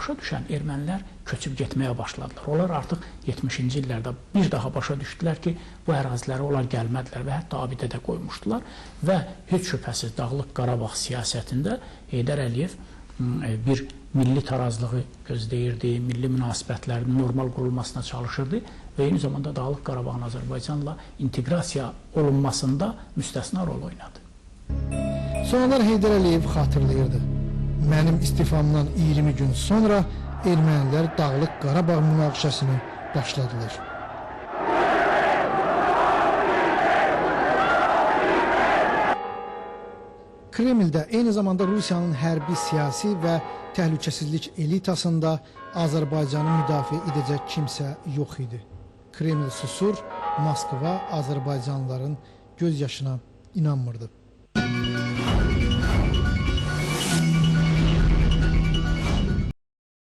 başa düşən ermənilər köçüb getməyə başladılar. Onlar artıq 70-ci illərdə bir daha başa düşdülər ki, bu ərazilərə onlar gəlmədilər və hətta abidədə qoymuşdular və heç şübhəsiz Dağlıq Qarabağ siyasətində Heydər Əliyev bir milli tarazlığı gözləyirdi, milli münasibətlərin normal qurulmasına çalışırdı və eyni zamanda Dağlıq Qarabağın Azərbaycanla inteqrasiya olunmasında müstəsna rol oynadı. Sonralar Heydər Əliyev xatırlayırdı. Mənim istifamdan 20 gün sonra ermənilər Dağlıq Qarabağ münaqişəsini başladılar. Kremldə eyni zamanda Rusiyanın hərbi, siyasi və təhlükəsizlik elitasında Azərbaycanı müdafiə edəcək kimsə yox idi. Kreml susur, Moskva Azərbaycanlıların göz yaşına inanmırdı.